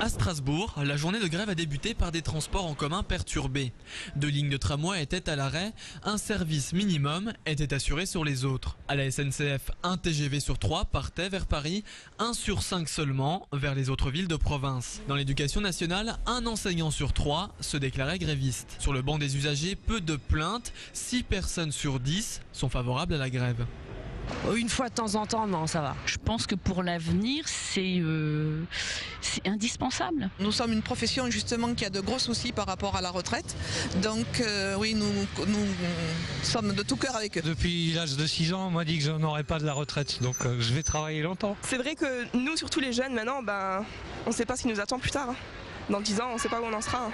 À Strasbourg, la journée de grève a débuté par des transports en commun perturbés. 2 lignes de tramway étaient à l'arrêt, un service minimum était assuré sur les autres. À la SNCF, un TGV sur 3 partait vers Paris, 1 sur 5 seulement vers les autres villes de province. Dans l'éducation nationale, un enseignant sur 3 se déclarait gréviste. Sur le banc des usagers, peu de plaintes, 6 personnes sur 10 sont favorables à la grève. Une fois de temps en temps, non, ça va. Je pense que pour l'avenir, c'est indispensable. Nous sommes une profession justement qui a de gros soucis par rapport à la retraite. Donc oui, nous sommes de tout cœur avec eux. Depuis l'âge de 6 ans, on m'a dit que je n'aurais pas de la retraite. Donc je vais travailler longtemps. C'est vrai que nous, surtout les jeunes, maintenant, on ne sait pas ce qui nous attend plus tard. Dans 10 ans, on ne sait pas où on en sera.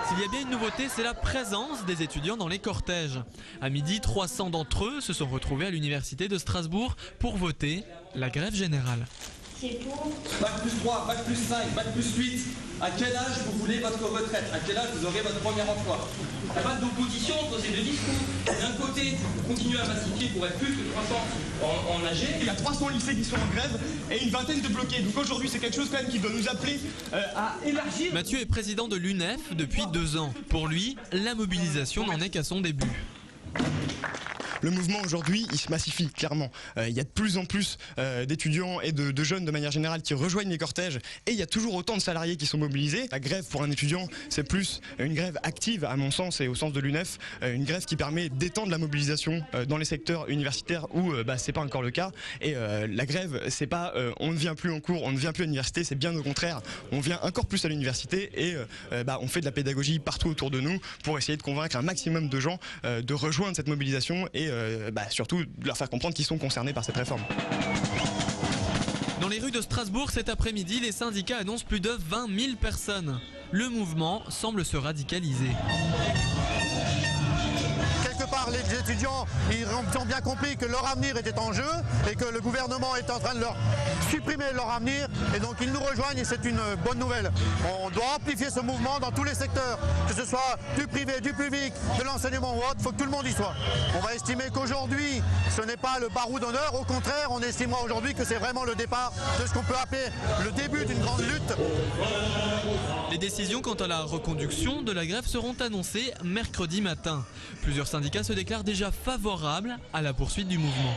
S'il y a bien une nouveauté, c'est la présence des étudiants dans les cortèges. À midi, 300 d'entre eux se sont retrouvés à l'université de Strasbourg pour voter la grève générale. C'est pour Bac plus 3, Bac plus 5, Bac plus 8. À quel âge vous voulez votre retraite? À quel âge vous aurez votre premier emploi? Il n'y a pas d'opposition entre ces deux discours. D'un côté, vous continuez à massifier pour être plus que 300 en AG. Il y a 300 lycées qui sont en grève et une vingtaine de bloqués. Donc aujourd'hui, c'est quelque chose quand même qui doit nous appeler à élargir. Mathieu est président de l'UNEF depuis 2 ans. Pour lui, la mobilisation n'en est qu'à son début. Le mouvement aujourd'hui, il se massifie clairement. Il y a de plus en plus d'étudiants et de jeunes de manière générale qui rejoignent les cortèges et il y a toujours autant de salariés qui sont mobilisés. La grève pour un étudiant, c'est plus une grève active à mon sens et au sens de l'UNEF, une grève qui permet d'étendre la mobilisation dans les secteurs universitaires où c'est pas encore le cas. Et la grève, c'est pas on ne vient plus en cours, on ne vient plus à l'université, c'est bien au contraire, on vient encore plus à l'université et on fait de la pédagogie partout autour de nous pour essayer de convaincre un maximum de gens de rejoindre cette mobilisation et surtout de leur faire comprendre qu'ils sont concernés par cette réforme. Dans les rues de Strasbourg cet après-midi, les syndicats annoncent plus de 20 000 personnes. Le mouvement semble se radicaliser. Quelque part, les étudiants, ils ont bien compris que leur avenir était en jeu et que le gouvernement est en train de leur supprimer leur avenir et donc ils nous rejoignent et c'est une bonne nouvelle. On doit amplifier ce mouvement dans tous les secteurs, que ce soit du privé, du public, de l'enseignement ou autre, il faut que tout le monde y soit. On va estimer qu'aujourd'hui, ce n'est pas le barreau d'honneur, au contraire, on estimera aujourd'hui que c'est vraiment le départ de ce qu'on peut appeler le début d'une grande lutte. Les décisions quant à la reconduction de la grève seront annoncées mercredi matin. Plusieurs syndicats se déclarent déjà favorables à la poursuite du mouvement.